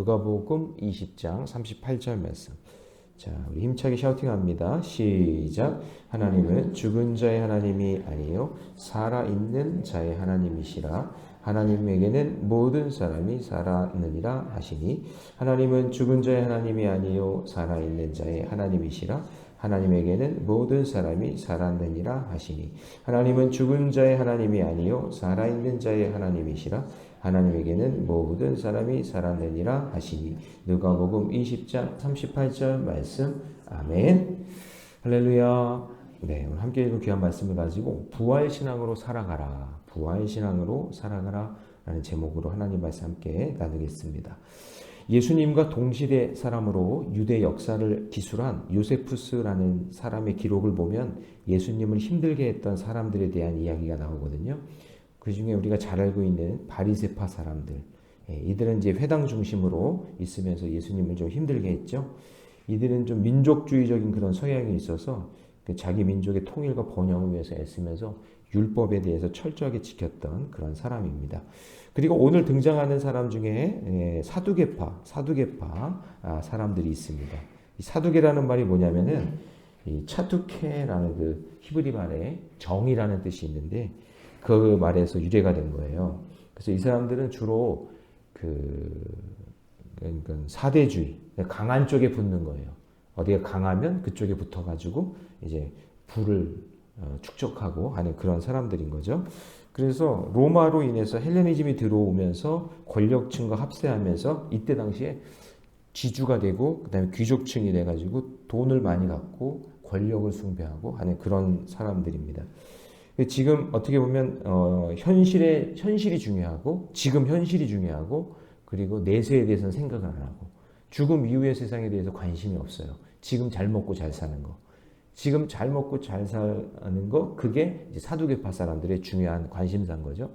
누가복음 20장 38절 말씀. 자, 우리 힘차게 샤우팅합니다. 시작. 하나님은 죽은 자의 하나님이 아니요 살아있는 자의 하나님이시라. 하나님에게는 모든 사람이 살았느니라 하시니 하나님은 죽은 자의 하나님이 아니요 살아있는 자의 하나님이시라. 하나님에게는 모든 사람이 살았느니라 하시니 하나님은 죽은 자의 하나님이 아니요 살아있는 자의 하나님이시라. 하나님에게는 모든 사람이 살았느니라 하시니 누가복음 20장 38절 말씀. 아멘. 할렐루야. 네, 오늘 함께 읽은 귀한 말씀을 가지고 부활신앙으로 살아가라, 부활신앙으로 살아가라 라는 제목으로 하나님 말씀 함께 나누겠습니다. 예수님과 동시대 사람으로 유대 역사를 기술한 요세푸스라는 사람의 기록을 보면 예수님을 힘들게 했던 사람들에 대한 이야기가 나오거든요. 그 중에 우리가 잘 알고 있는 바리새파 사람들, 이들은 이제 회당 중심으로 있으면서 예수님을 좀 힘들게 했죠. 이들은 좀 민족주의적인 그런 성향이 있어서 자기 민족의 통일과 번영을 위해서 애쓰면서 율법에 대해서 철저하게 지켰던 그런 사람입니다. 그리고 오늘 등장하는 사람 중에 사두개파 사람들이 있습니다. 이 사두개라는 말이 뭐냐면은 이 차두케라는 그 히브리 말에 정이라는 뜻이 있는데 그 말에서 유래가 된 거예요. 그래서 이 사람들은 주로 그러니까 사대주의, 강한 쪽에 붙는 거예요. 어디가 강하면 그쪽에 붙어가지고 이제 부를 축적하고 하는 그런 사람들인 거죠. 그래서 로마로 인해서 헬레니즘이 들어오면서 권력층과 합세하면서 이때 당시에 지주가 되고 그다음에 귀족층이 돼가지고 돈을 많이 갖고 권력을 숭배하고 하는 그런 사람들입니다. 지금 어떻게 보면 현실이 중요하고 지금 현실이 중요하고 그리고 내세에 대해서는 생각을 안 하고 죽음 이후의 세상에 대해서 관심이 없어요. 지금 잘 먹고 잘 사는 거. 지금 잘 먹고 잘 사는 거, 그게 이제 사두개파 사람들의 중요한 관심사인 거죠.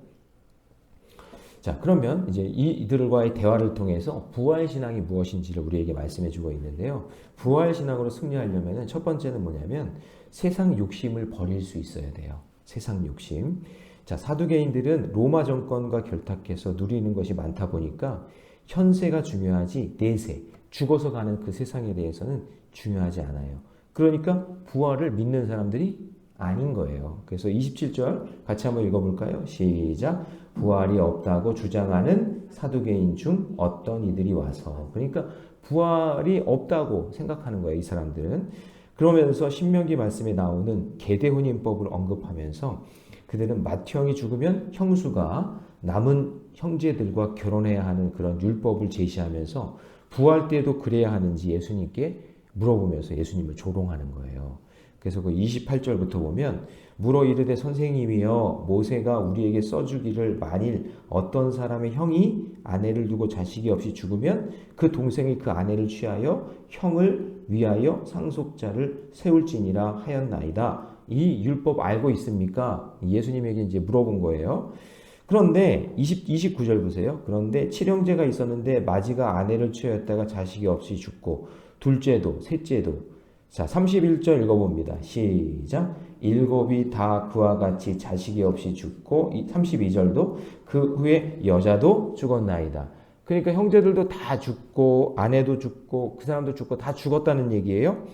자, 그러면 이제 이들과의 대화를 통해서 부활신앙이 무엇인지를 우리에게 말씀해 주고 있는데요. 부활신앙으로 승리하려면 첫 번째는 뭐냐면 세상 욕심을 버릴 수 있어야 돼요. 세상 욕심. 자, 사두개인들은 로마 정권과 결탁해서 누리는 것이 많다 보니까 현세가 중요하지 내세, 죽어서 가는 그 세상에 대해서는 중요하지 않아요. 그러니까 부활을 믿는 사람들이 아닌 거예요. 그래서 27절 같이 한번 읽어볼까요? 시작. 부활이 없다고 주장하는 사두개인 중 어떤 이들이 와서. 그러니까 부활이 없다고 생각하는 거예요, 이 사람들은. 그러면서 신명기 말씀에 나오는 계대혼인법을 언급하면서 그들은 맏형이 죽으면 형수가 남은 형제들과 결혼해야 하는 그런 율법을 제시하면서 부활 때도 그래야 하는지 예수님께 물어보면서 예수님을 조롱하는 거예요. 그래서 그 28절부터 보면 물어 이르되 선생님이여 모세가 우리에게 써주기를 만일 어떤 사람의 형이 아내를 두고 자식이 없이 죽으면 그 동생이 그 아내를 취하여 형을 위하여 상속자를 세울지니라 하였나이다. 이 율법 알고 있습니까? 예수님에게 이제 물어본 거예요. 그런데 29절 보세요. 그런데 칠형제가 있었는데 마지가 아내를 취하였다가 자식이 없이 죽고 둘째도 셋째도. 자, 31절 읽어봅니다. 시작. 일곱이 다 그와 같이 자식이 없이 죽고 32절도 그 후에 여자도 죽었나이다. 그러니까 형제들도 다 죽고 아내도 죽고 그 사람도 죽고 다 죽었다는 얘기예요.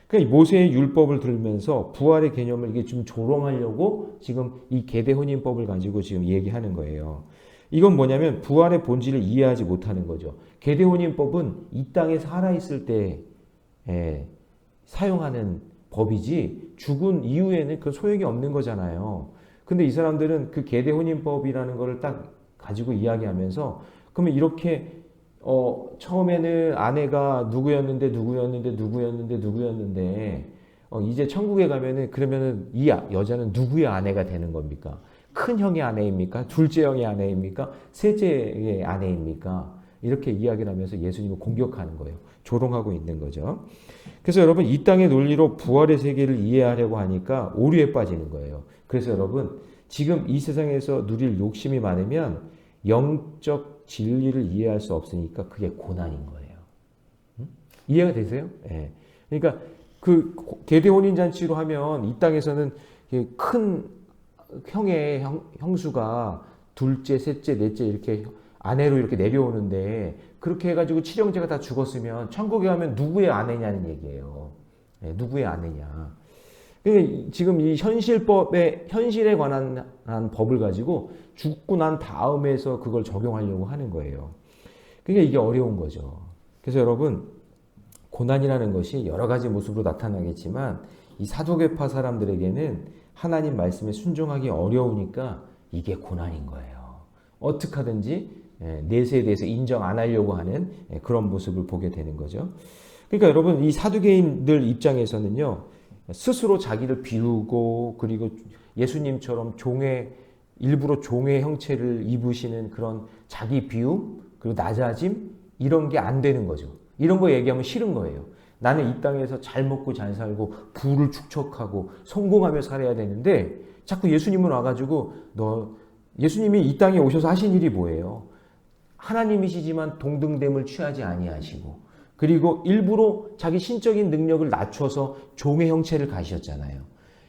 그러니까 모세의 율법을 들으면서 부활의 개념을 이게 좀 조롱하려고 지금 이 계대혼인법을 가지고 지금 얘기하는 거예요. 이건 뭐냐면 부활의 본질을 이해하지 못하는 거죠. 계대혼인법은 이 땅에 살아있을 때 사용하는 법이지 죽은 이후에는 그 소용이 없는 거잖아요. 근데 이 사람들은 그 계대혼인법이라는 거를 딱 가지고 이야기하면서 그러면 이렇게 처음에는 아내가 누구였는데 이제 천국에 가면은 그러면은 이 여자는 누구의 아내가 되는 겁니까? 큰 형의 아내입니까? 둘째 형의 아내입니까? 셋째의 아내입니까? 이렇게 이야기를 하면서 예수님을 공격하는 거예요. 조롱하고 있는 거죠. 그래서 여러분 이 땅의 논리로 부활의 세계를 이해하려고 하니까 오류에 빠지는 거예요. 그래서 여러분 지금 이 세상에서 누릴 욕심이 많으면 영적 진리를 이해할 수 없으니까 그게 고난인 거예요. 이해가 되세요? 네. 그러니까 그 계대혼인잔치로 하면 이 땅에서는 큰 형의 형수가 둘째, 셋째, 넷째 이렇게 아내로 이렇게 내려오는데 그렇게 해가지고 칠형제가 다 죽었으면 천국에 가면 누구의 아내냐는 얘기예요. 네, 누구의 아내냐. 그러니까 지금 이 현실에 관한 법을 가지고 죽고 난 다음에서 그걸 적용하려고 하는 거예요. 그러니까 이게 어려운 거죠. 그래서 여러분, 고난이라는 것이 여러 가지 모습으로 나타나겠지만 이 사도계파 사람들에게는 하나님 말씀에 순종하기 어려우니까 이게 고난인 거예요. 어떻게 하든지 내세에 대해서 인정 안 하려고 하는 그런 모습을 보게 되는 거죠. 그러니까 여러분, 이 사두개인들 입장에서는요, 스스로 자기를 비우고 그리고 예수님처럼 일부러 종의 형체를 입으시는 그런 자기 비움 그리고 낮아짐 이런 게 안 되는 거죠. 이런 거 얘기하면 싫은 거예요. 나는 이 땅에서 잘 먹고 잘 살고 부를 축적하고 성공하며 살아야 되는데 자꾸 예수님은 와가지고 예수님이 이 땅에 오셔서 하신 일이 뭐예요? 하나님이시지만 동등됨을 취하지 아니하시고 그리고 일부러 자기 신적인 능력을 낮춰서 종의 형체를 가지셨잖아요.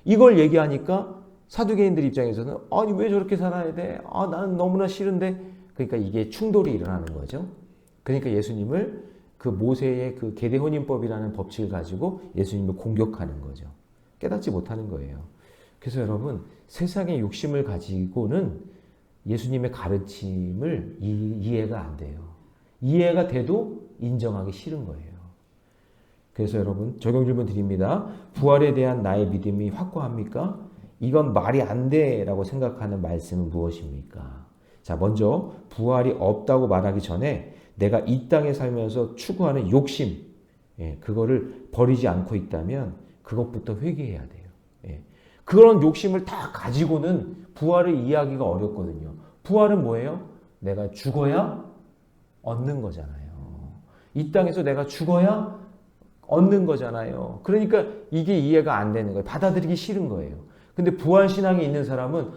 이걸 얘기하니까 사두개인들 입장에서는 아니 왜 저렇게 살아야 돼? 나는 너무나 싫은데. 그러니까 이게 충돌이 일어나는 거죠. 그러니까 예수님을 그 모세의 그 계대혼인법이라는 법칙을 가지고 예수님을 공격하는 거죠. 깨닫지 못하는 거예요. 그래서 여러분, 세상의 욕심을 가지고는 예수님의 가르침을 이해가 안 돼요. 이해가 돼도 인정하기 싫은 거예요. 그래서 여러분, 적용 질문 드립니다. 부활에 대한 나의 믿음이 확고합니까? 이건 말이 안 돼라고 생각하는 말씀은 무엇입니까? 자, 먼저 부활이 없다고 말하기 전에 내가 이 땅에 살면서 추구하는 욕심, 그거를 버리지 않고 있다면 그것부터 회개해야 돼요. 그런 욕심을 다 가지고는 부활을 이해하기가 어렵거든요. 부활은 뭐예요? 내가 죽어야 얻는 거잖아요. 이 땅에서 내가 죽어야 얻는 거잖아요. 그러니까 이게 이해가 안 되는 거예요. 받아들이기 싫은 거예요. 근데 부활신앙이 있는 사람은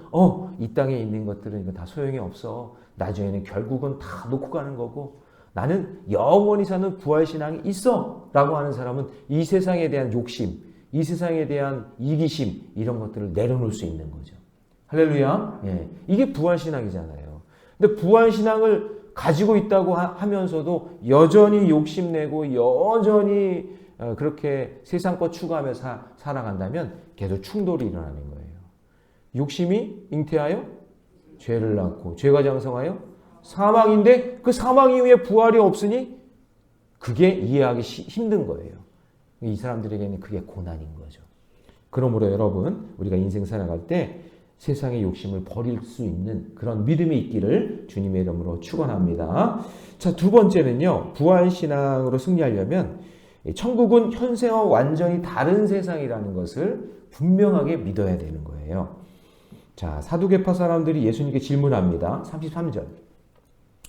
이 땅에 있는 것들은 이거 다 소용이 없어. 나중에는 결국은 다 놓고 가는 거고 나는 영원히 사는 부활신앙이 있어 라고 하는 사람은 이 세상에 대한 욕심, 이 세상에 대한 이기심 이런 것들을 내려놓을 수 있는 거죠. 할렐루야. 이게 부활신앙이잖아요. 근데 부활신앙을 가지고 있다고 하면서도 여전히 욕심내고 여전히 그렇게 세상 것 추구하며 살아간다면 계속 충돌이 일어나는 거예요. 욕심이 잉태하여 죄를 낳고 죄가 장성하여 사망인데 그 사망 이후에 부활이 없으니 그게 이해하기 힘든 거예요. 이 사람들에게는 그게 고난인 거죠. 그러므로 여러분, 우리가 인생 살아갈 때 세상의 욕심을 버릴 수 있는 그런 믿음이 있기를 주님의 이름으로 축원합니다. 자, 두 번째는요. 부활신앙으로 승리하려면 천국은 현세와 완전히 다른 세상이라는 것을 분명하게 믿어야 되는 거예요. 자, 사두개파 사람들이 예수님께 질문합니다. 33절.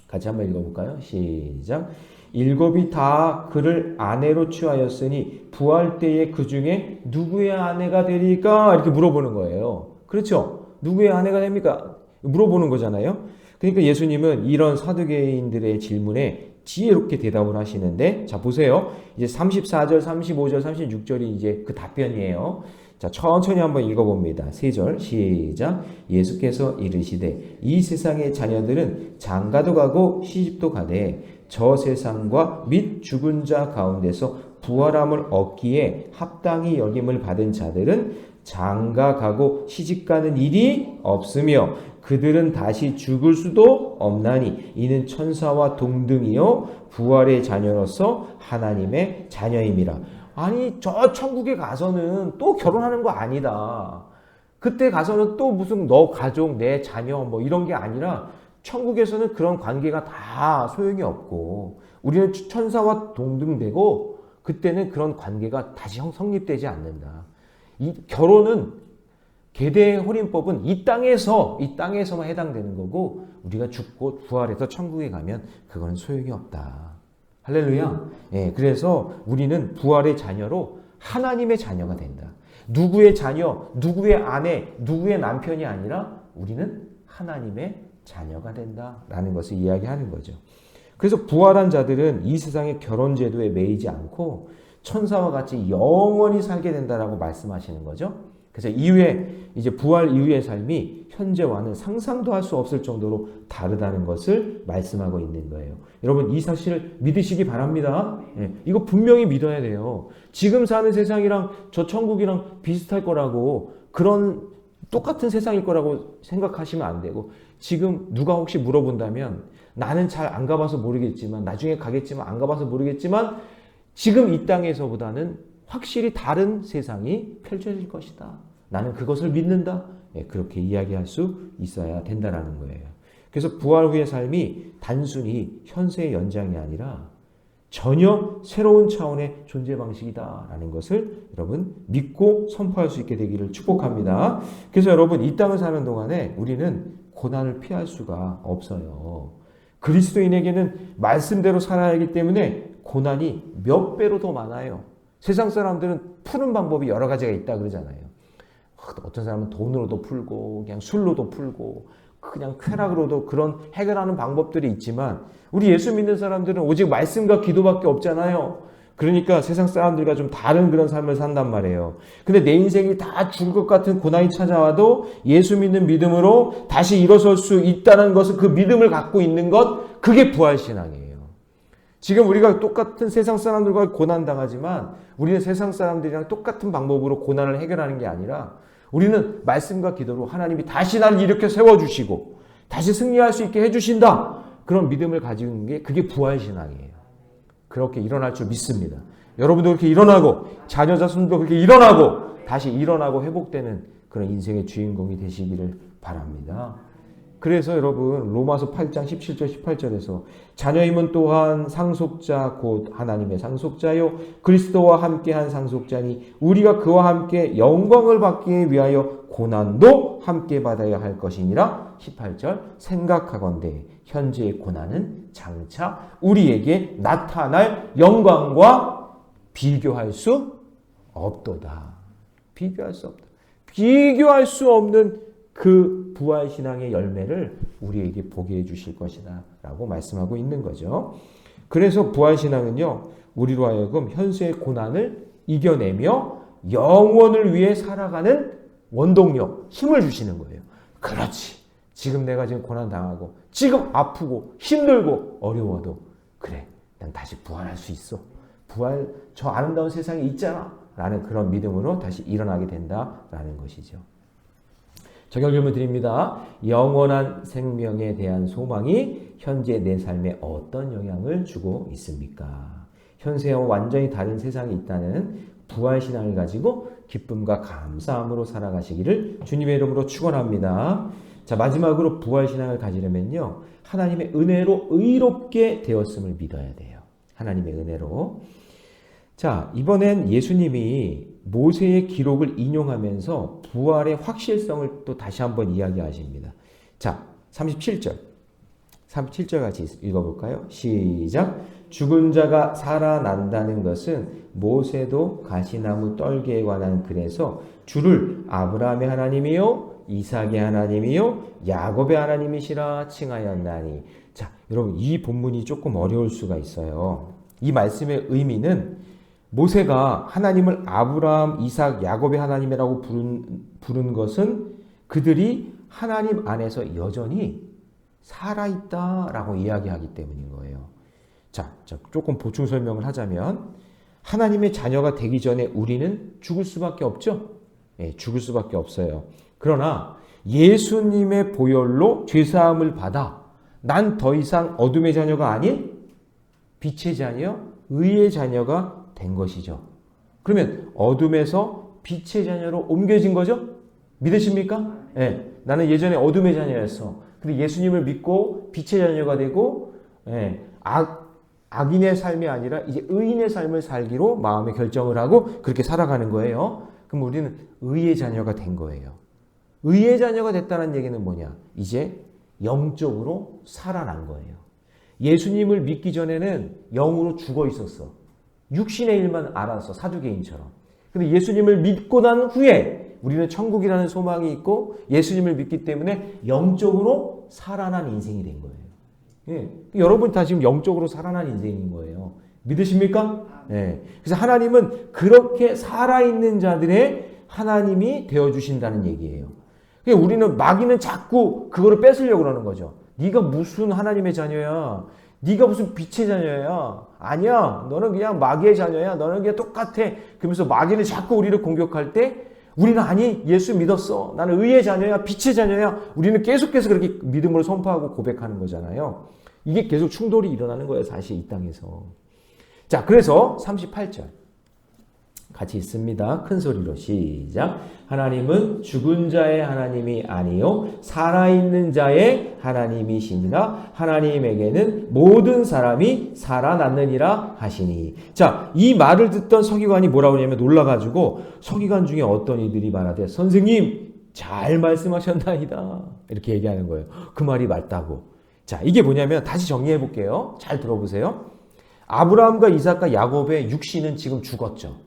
같이 한번 읽어볼까요? 시작. 일곱이 다 그를 아내로 취하였으니 부활 때에 그 중에 누구의 아내가 되리까? 이렇게 물어보는 거예요. 그렇죠? 누구의 아내가 됩니까? 물어보는 거잖아요. 그러니까 예수님은 이런 사두개인들의 질문에 지혜롭게 대답을 하시는데, 자, 보세요. 이제 34절, 35절, 36절이 이제 그 답변이에요. 자, 천천히 한번 읽어봅니다. 3절 시작. 예수께서 이르시되 이 세상의 자녀들은 장가도 가고 시집도 가되 저 세상과 및 죽은 자 가운데서 부활함을 얻기에 합당히 여김을 받은 자들은 장가 가고 시집 가는 일이 없으며 그들은 다시 죽을 수도 없나니 이는 천사와 동등이요 부활의 자녀로서 하나님의 자녀임이라. 아니, 저 천국에 가서는 또 결혼하는 거 아니다. 그때 가서는 또 무슨 너 가족, 내 자녀 뭐 이런 게 아니라 천국에서는 그런 관계가 다 소용이 없고 우리는 천사와 동등되고 그때는 그런 관계가 다시 성립되지 않는다. 이 결혼은 계대 혼인법은 이 땅에서만 해당되는 거고 우리가 죽고 부활해서 천국에 가면 그건 소용이 없다. 할렐루야. 그래서 우리는 부활의 자녀로 하나님의 자녀가 된다. 누구의 자녀, 누구의 아내, 누구의 남편이 아니라 우리는 하나님의 자녀가 된다라는 것을 이야기하는 거죠. 그래서 부활한 자들은 이 세상의 결혼 제도에 매이지 않고 천사와 같이 영원히 살게 된다라고 말씀하시는 거죠. 그래서 이후에 이제 부활 이후의 삶이 현재와는 상상도 할 수 없을 정도로 다르다는 것을 말씀하고 있는 거예요. 여러분 이 사실을 믿으시기 바랍니다. 예, 이거 분명히 믿어야 돼요. 지금 사는 세상이랑 저 천국이랑 비슷할 거라고 그런 똑같은 세상일 거라고 생각하시면 안 되고 지금 누가 혹시 물어본다면 나는 잘 안 가봐서 모르겠지만 나중에 가겠지만 안 가봐서 모르겠지만 지금 이 땅에서보다는 확실히 다른 세상이 펼쳐질 것이다. 나는 그것을 믿는다. 예, 그렇게 이야기할 수 있어야 된다라는 거예요. 그래서 부활 후의 삶이 단순히 현세의 연장이 아니라 전혀 새로운 차원의 존재 방식이다라는 것을 여러분 믿고 선포할 수 있게 되기를 축복합니다. 그래서 여러분 이 땅을 사는 동안에 우리는 고난을 피할 수가 없어요. 그리스도인에게는 말씀대로 살아야 하기 때문에 고난이 몇 배로 더 많아요. 세상 사람들은 푸는 방법이 여러 가지가 있다 그러잖아요. 어떤 사람은 돈으로도 풀고 그냥 술로도 풀고 그냥 쾌락으로도 그런 해결하는 방법들이 있지만 우리 예수 믿는 사람들은 오직 말씀과 기도밖에 없잖아요. 그러니까 세상 사람들과 좀 다른 그런 삶을 산단 말이에요. 근데 내 인생이 다 죽을 것 같은 고난이 찾아와도 예수 믿는 믿음으로 다시 일어설 수 있다는 것을 그 믿음을 갖고 있는 것 그게 부활신앙이에요. 지금 우리가 똑같은 세상 사람들과 고난당하지만 우리는 세상 사람들이랑 똑같은 방법으로 고난을 해결하는 게 아니라 우리는 말씀과 기도로 하나님이 다시 나를 일으켜 세워주시고 다시 승리할 수 있게 해주신다. 그런 믿음을 가지고 있는 게 그게 부활신앙이에요. 그렇게 일어날 줄 믿습니다. 여러분도 그렇게 일어나고 자녀 자손도 그렇게 일어나고 다시 일어나고 회복되는 그런 인생의 주인공이 되시기를 바랍니다. 그래서 여러분 로마서 8장 17절 18절에서 자녀임은 또한 상속자 곧 하나님의 상속자요 그리스도와 함께한 상속자니 우리가 그와 함께 영광을 받기 위하여 고난도 함께 받아야 할 것이니라. 18절 생각하건대 현재의 고난은 장차 우리에게 나타날 영광과 비교할 수 없도다. 비교할 수 없다. 비교할 수 없는 그 부활신앙의 열매를 우리에게 보게 해주실 것이다 라고 말씀하고 있는 거죠. 그래서 부활신앙은요 우리로 하여금 현세의 고난을 이겨내며 영원을 위해 살아가는 원동력, 힘을 주시는 거예요. 그렇지. 지금 내가 지금 고난당하고 지금 아프고 힘들고 어려워도 그래 난 다시 부활할 수 있어. 부활 저 아름다운 세상에 있잖아 라는 그런 믿음으로 다시 일어나게 된다라는 것이죠. 적용 질문 드립니다. 영원한 생명에 대한 소망이 현재 내 삶에 어떤 영향을 주고 있습니까? 현세와 완전히 다른 세상에 있다는 부활신앙을 가지고 기쁨과 감사함으로 살아가시기를 주님의 이름으로 축원합니다. 자, 마지막으로 부활신앙을 가지려면요. 하나님의 은혜로 의롭게 되었음을 믿어야 돼요. 하나님의 은혜로. 자, 이번엔 예수님이 모세의 기록을 인용하면서 부활의 확실성을 또 다시 한번 이야기하십니다. 자, 37절. 37절 같이 읽어볼까요? 시작. 죽은 자가 살아난다는 것은 모세도 가시나무 떨기에 관한 글에서 주를 아브라함의 하나님이요 이삭의 하나님이요 야곱의 하나님이시라 칭하였나니. 자, 여러분 이 본문이 조금 어려울 수가 있어요. 이 말씀의 의미는 모세가 하나님을 아브라함, 이삭, 야곱의 하나님이라고 부른 것은 그들이 하나님 안에서 여전히 살아있다라고 이야기하기 때문인 거예요. 자, 조금 보충 설명을 하자면 하나님의 자녀가 되기 전에 우리는 죽을 수밖에 없죠. 예, 죽을 수밖에 없어요. 그러나 예수님의 보혈로 죄사함을 받아 난 더 이상 어둠의 자녀가 아닌 빛의 자녀, 의의 자녀가 된 것이죠. 그러면 어둠에서 빛의 자녀로 옮겨진 거죠? 믿으십니까? 예, 나는 예전에 어둠의 자녀였어. 근데 예수님을 믿고 빛의 자녀가 되고 악인의 삶이 아니라 이제 의인의 삶을 살기로 마음의 결정을 하고 그렇게 살아가는 거예요. 그럼 우리는 의의 자녀가 된 거예요. 의의 자녀가 됐다는 얘기는 뭐냐? 이제 영적으로 살아난 거예요. 예수님을 믿기 전에는 영으로 죽어 있었어. 육신의 일만 알았어. 사두개인처럼. 근데 예수님을 믿고 난 후에 우리는 천국이라는 소망이 있고 예수님을 믿기 때문에 영적으로 살아난 인생이 된 거예요. 예. 여러분 다 지금 영적으로 살아난 인생인 거예요. 믿으십니까? 예. 그래서 하나님은 그렇게 살아있는 자들의 하나님이 되어주신다는 얘기예요. 그러니까 우리는 마귀는 자꾸 그거를 뺏으려고 그러는 거죠. 네가 무슨 하나님의 자녀야? 네가 무슨 빛의 자녀야? 아니야. 너는 그냥 마귀의 자녀야. 너는 그냥 똑같아. 그러면서 마귀는 자꾸 우리를 공격할 때 우리는 아니 예수 믿었어. 나는 의의 자녀야. 빛의 자녀야. 우리는 계속해서 그렇게 믿음으로 선포하고 고백하는 거잖아요. 이게 계속 충돌이 일어나는 거예요. 사실 이 땅에서. 자, 그래서 38절 같이 있습니다. 큰 소리로 시작. 하나님은 죽은 자의 하나님이 아니요 살아있는 자의 하나님이시니라. 하나님에게는 모든 사람이 살아났느니라 하시니. 자, 이 말을 듣던 서기관이 뭐라고 하냐면 놀라가지고 서기관 중에 어떤 이들이 말하되 선생님 잘 말씀하셨나이다 이렇게 얘기하는 거예요. 그 말이 맞다고. 자, 이게 뭐냐면 다시 정리해 볼게요. 잘 들어보세요. 아브라함과 이삭과 야곱의 육신은 지금 죽었죠.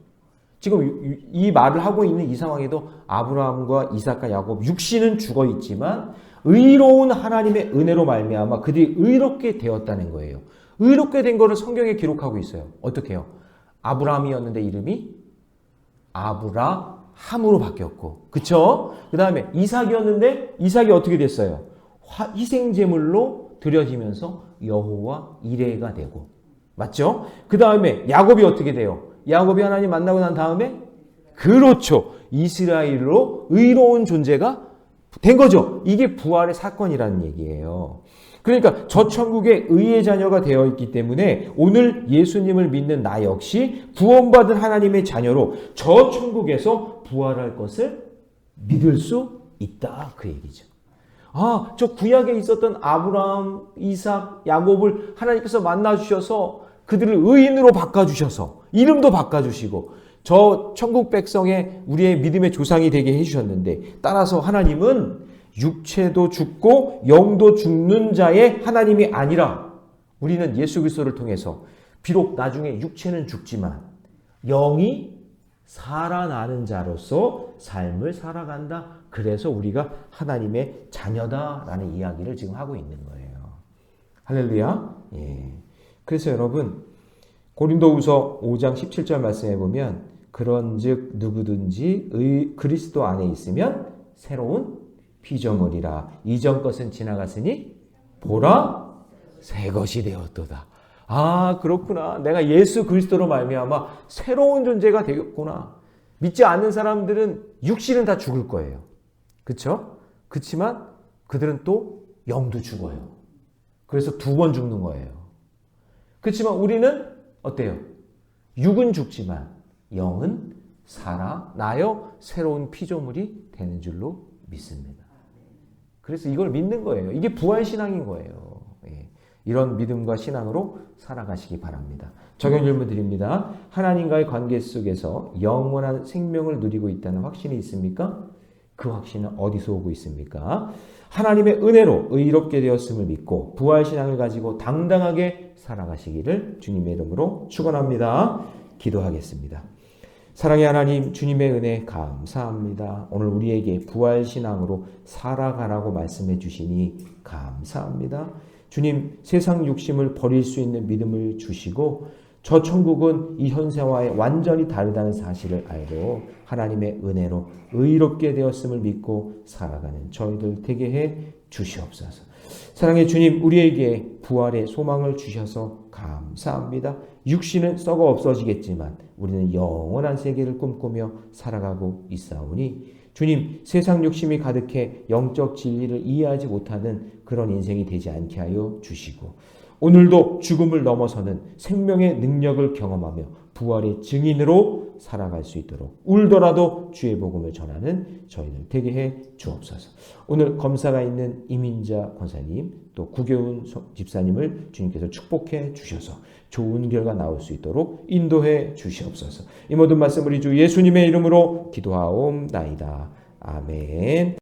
지금 이 말을 하고 있는 이 상황에도 아브라함과 이삭과 야곱 육신은 죽어 있지만 의로운 하나님의 은혜로 말미암아 그들이 의롭게 되었다는 거예요. 의롭게 된 거를 성경에 기록하고 있어요. 어떻게 해요? 아브라함이었는데 이름이 아브라함으로 바뀌었고, 그쵸? 그 다음에 이삭이었는데 이삭이 어떻게 됐어요? 희생제물로 드려지면서 여호와 이레가 되고, 맞죠? 그 다음에 야곱이 어떻게 돼요? 야곱이 하나님 만나고 난 다음에 그렇죠. 이스라엘로 의로운 존재가 된 거죠. 이게 부활의 사건이라는 얘기예요. 그러니까 저 천국의 의의 자녀가 되어 있기 때문에 오늘 예수님을 믿는 나 역시 구원받은 하나님의 자녀로 저 천국에서 부활할 것을 믿을 수 있다. 그 얘기죠. 아, 저 구약에 있었던 아브라함, 이삭, 야곱을 하나님께서 만나주셔서 그들을 의인으로 바꿔주셔서 이름도 바꿔주시고 저 천국 백성의 우리의 믿음의 조상이 되게 해주셨는데 따라서 하나님은 육체도 죽고 영도 죽는 자의 하나님이 아니라 우리는 예수 그리스도를 통해서 비록 나중에 육체는 죽지만 영이 살아나는 자로서 삶을 살아간다. 그래서 우리가 하나님의 자녀다라는 이야기를 지금 하고 있는 거예요. 할렐루야. 예. 그래서 여러분 고린도후서 5장 17절 말씀해 보면 그런즉 누구든지 그리스도 안에 있으면 새로운 피조물이라 이전 것은 지나갔으니 보라 새 것이 되었도다. 아, 그렇구나. 내가 예수 그리스도로 말미암아 새로운 존재가 되었구나. 믿지 않는 사람들은 육신은 다 죽을 거예요. 그렇죠? 그렇지만 그들은 또 영도 죽어요. 그래서 두 번 죽는 거예요. 그렇지만 우리는 어때요? 육은 죽지만 영은 살아나요. 새로운 피조물이 되는 줄로 믿습니다. 그래서 이걸 믿는 거예요. 이게 부활신앙인 거예요. 예. 이런 믿음과 신앙으로 살아가시기 바랍니다. 적용 질문 드립니다. 하나님과의 관계 속에서 영원한 생명을 누리고 있다는 확신이 있습니까? 그 확신은 어디서 오고 있습니까? 하나님의 은혜로 의롭게 되었음을 믿고 부활신앙을 가지고 당당하게 살아가시기를 주님의 이름으로 축원합니다. 기도하겠습니다. 사랑의 하나님, 주님의 은혜 감사합니다. 오늘 우리에게 부활신앙으로 살아가라고 말씀해 주시니 감사합니다. 주님, 세상 욕심을 버릴 수 있는 믿음을 주시고 저 천국은 이 현세와의 완전히 다르다는 사실을 알고 하나님의 은혜로 의롭게 되었음을 믿고 살아가는 저희들 되게 해 주시옵소서. 사랑의 주님, 우리에게 부활의 소망을 주셔서 감사합니다. 육신은 썩어 없어지겠지만 우리는 영원한 세계를 꿈꾸며 살아가고 있사오니 주님, 세상 욕심이 가득해 영적 진리를 이해하지 못하는 그런 인생이 되지 않게 하여 주시고 오늘도 죽음을 넘어서는 생명의 능력을 경험하며 부활의 증인으로 살아갈 수 있도록 울더라도 주의 복음을 전하는 저희들 되게 해 주옵소서. 오늘 검사가 있는 이민자 권사님 또 구교훈 집사님을 주님께서 축복해 주셔서 좋은 결과 나올 수 있도록 인도해 주시옵소서. 이 모든 말씀 우리 주 예수님의 이름으로 기도하옵나이다. 아멘.